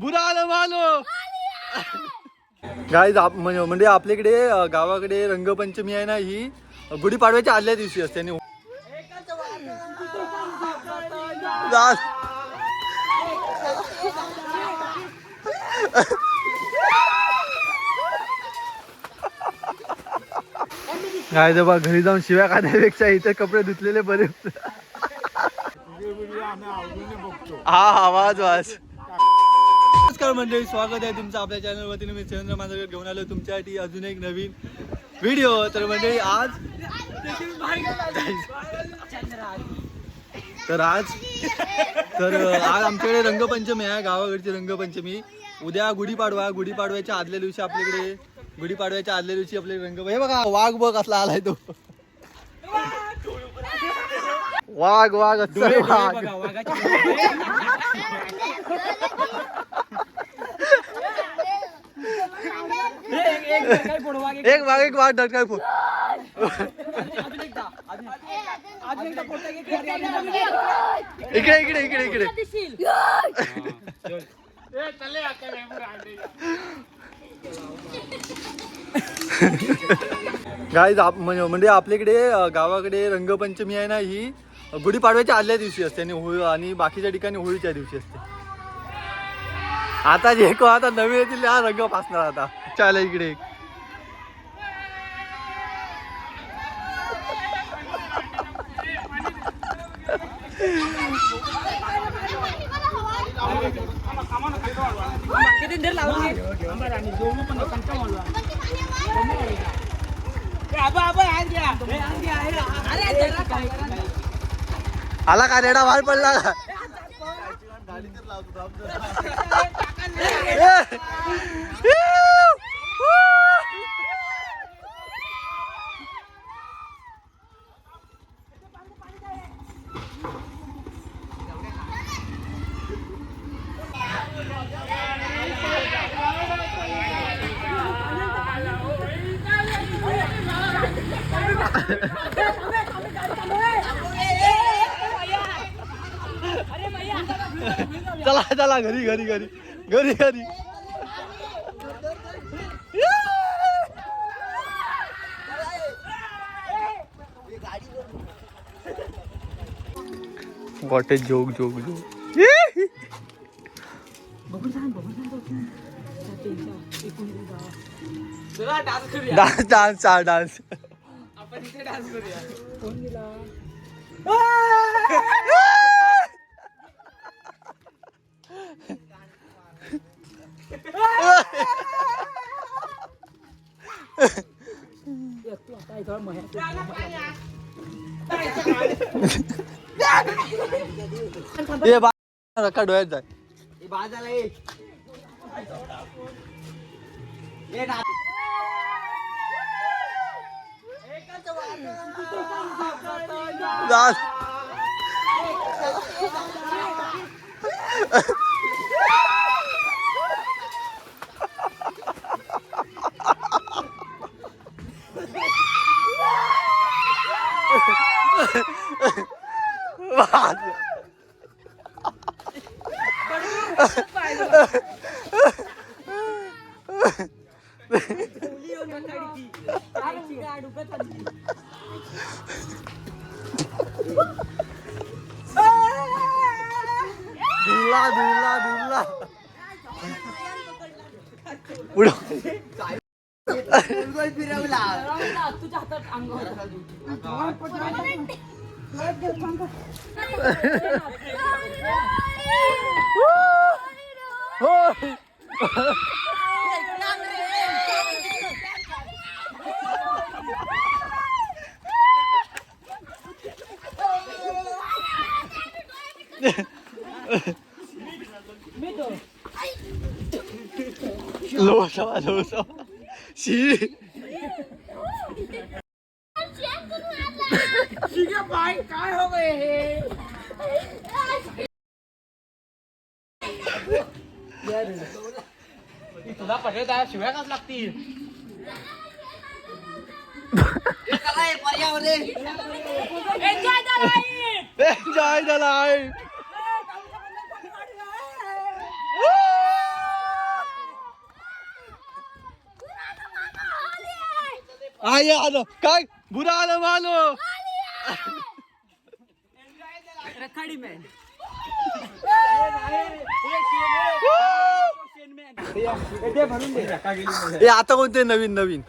बुरा आलं मालो गाईज म्हणजे आपल्याकडे गावाकडे रंगपंचमी आहे ना, ही गुढीपाडव्याच्या आदल्या दिवशी असते. आणि काय बा घरी जाऊन शिव्या खाण्यापेक्षा इथे कपडे धुतलेले बरे. हा आवाज वाज. नमस्कार मंडळी, स्वागत आहे तुमचं आपल्या चॅनल वतीने. मी चंद्र मांजरेकर घेऊन आलो तुमच्यासाठी अजून एक नवीन व्हिडिओ. तर मंडळी आज आमच्याकडे रंगपंचमी आहे, गावाकडची रंगपंचमी. उद्या गुढीपाडव्याच्या आदल्या दिवशी आपल्याकडे हे बघा वाघ बघ असला आलाय तो. वाघ एक वाघ डटकाय फोड. इकडे गाईज म्हणजे आपल्याकडे गावाकडे रंगपंचमी आहे ना, ही गुढीपाडव्याच्या आदल्या दिवशी असते. आणि बाकीच्या ठिकाणी होळीच्या दिवशी असते. आता आता नवीन येतील हा रंग फासणार. आता चाल इकडे आला का रेडा बाहेर पडला का. चला घरी. What a joke. डान्स आपण इथे डान्स करूया. कोण गेला. रक्का डोळ्यात जाय. धुला तुझ्या हातात अंग लोसा शी भाई काय हो गए हे. तुला पडले त्या शिव्या काच लागतील. Enjoy the life. ये आलो काय बुरा आलो मालो रखाडी मॅन हे आता कोणते नवीन नवीन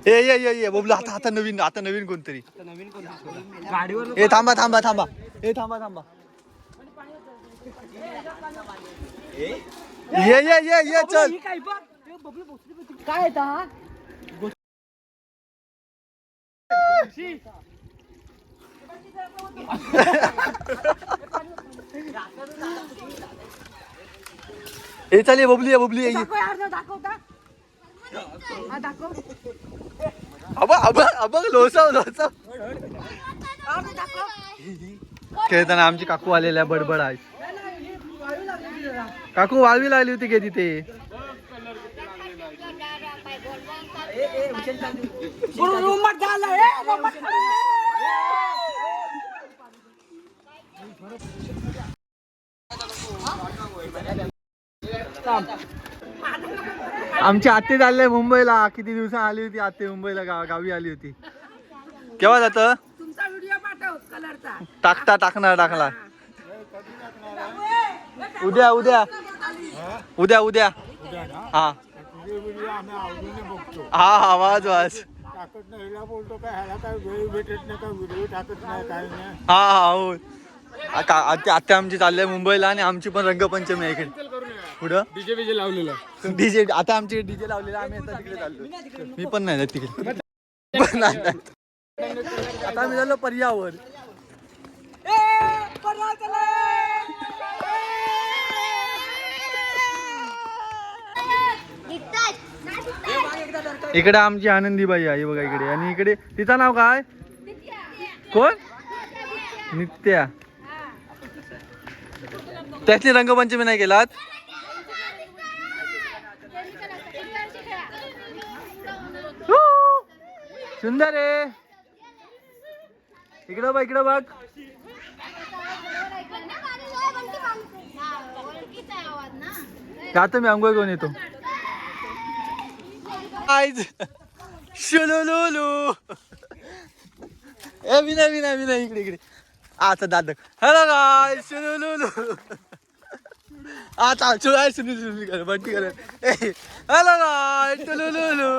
ये बोबला आता नवीन कोणतरी गाडीवर ए थांबा ए थांबा ये चल काय ए चल ये बबली ये अब लोसाव खेळताना आमची काकू आलेल्या बडबड आहे काकू वाळवी लागली होती की तिथे आमची आत्ते चालले मुंबईला किती दिवसा आली होती आत्ते मुंबईला गावी आली होती केव्हा जात तुमचा व्हिडिओ पाठव कलरचा टाकला उद्या हा वाज बोलतो काय ह्याला काय वेळ भेटत नाही का व्हिडिओ टाकत नाही काय नाही हो आत्या आमची चालले मुंबईला आणि आमची पण रंगपंचमी आहे इकडे पुढं डीजे लावलेला डीजे आता आमची डीजे लावलेला आम्ही आता तिकडे चाललो मी पण नाही जात तिकडे आता आम्ही झालो पर्यावर इकडे आमची आनंदीबाई आहे बघा इकडे आणि इकडे तिचं नाव काय कोण नित्या त्याची रंगपंचमी नाही केलात सुंदर आहे इकडं बघ जातो मी अंघोळ घेऊन येतो शुलुलुलु ए विना इकडे आता दादा हॅलो गाय शुलुलुलु आता चुळाय सुनी कर बंटी कर हॅलो गाय टुलुलुलु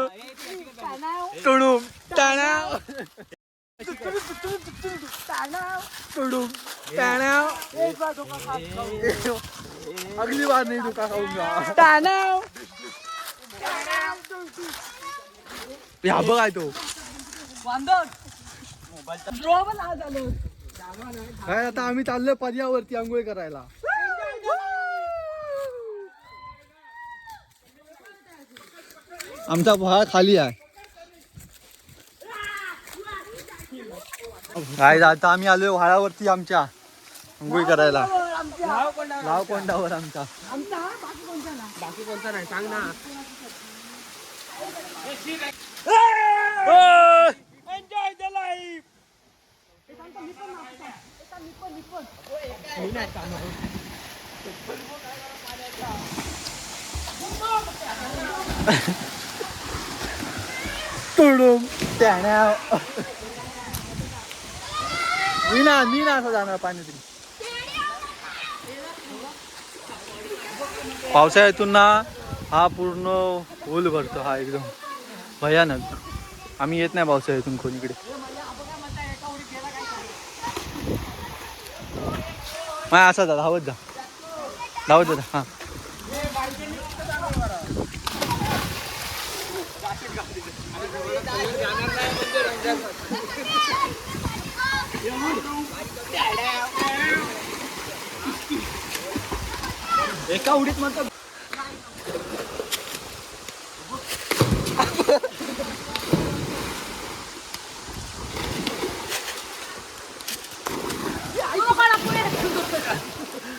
टुडुम टाणाव टुडुम टाणाव अगली बार नहीं धोखा खाऊंगा टाणाव या बघाय तो काय आता आम्ही चाललोय पर्यावरती आंघोळ करायला आमचा भाग खाली आहे काय आता आम्ही आलोय व्हाळावरती आमच्या आंघोळ करायला लाव कोंडावर आमचा बाकी कोणता नाही सांग ना एन्जॉय द लाईफ तुडुम त्याण्या मी ना असं जाणार पाणी तरी पावसाळ्यातून ना हा पूर्ण होल भरतो हा एकदम भयानक आम्ही येत नाही पावसाळ्यातून कोणीकडे माय असा जा धावत जा हा एका उडीत म्हणतो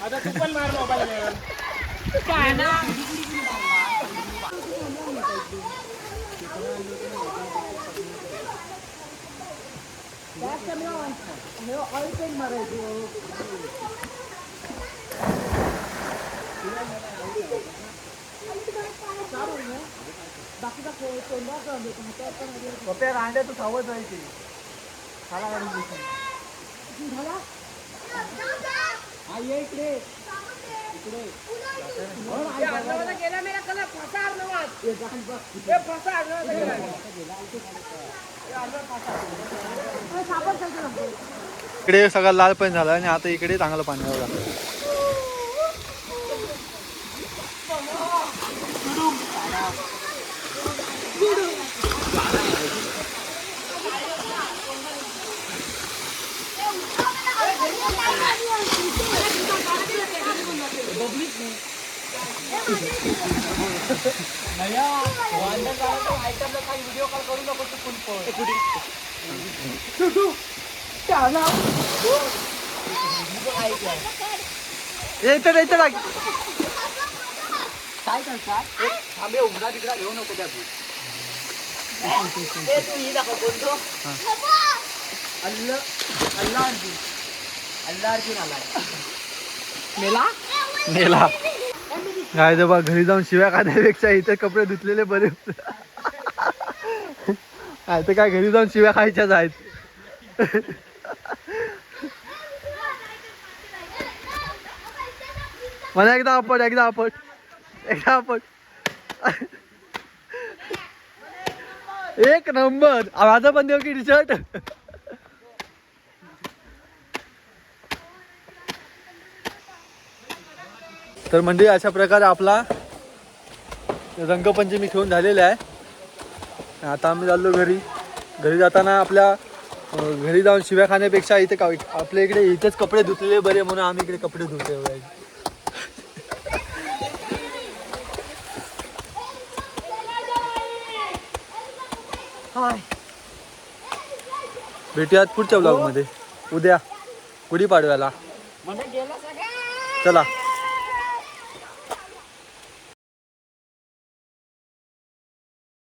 आता तू पण मार मोबाईल काय ना पप्या रांड्या तू खावत जायची गेला मेरा कलर फसा इकडे सगळं लाल पण झाला आणि आता इकडे चांगलं पाणी बघा. व्हिडिओ कॉल करू नको तू इथं टाक. काय करतात थांबे उघडा तिकडा घेऊ नको त्या तू ही दाखव कोणतो अल्ला अर्जुन आलाय नेला काय बा घरी जाऊन शिव्या खाण्यापेक्षा इथे कपडे धुतलेले बरे. काय तर काय घरी जाऊन शिव्या खायच्याच आहेत. मला एकदा आपट एक नंबर. माझा पण देऊ की टी शर्ट. तर म्हणजे अशा प्रकारे आपला रंगपंचमी खेळून झालेला आहे. आता आम्ही चाललो घरी जाताना आपल्या घरी जाऊन शिव्या खाण्यापेक्षा इथे आपल्या इकडे इथेच कपडे धुतलेले बरे म्हणून आम्ही इकडे कपडे धुतले. भेटूयात पुढच्या ब्लॉग मध्ये उद्या गुढीपाडव्याला. चला.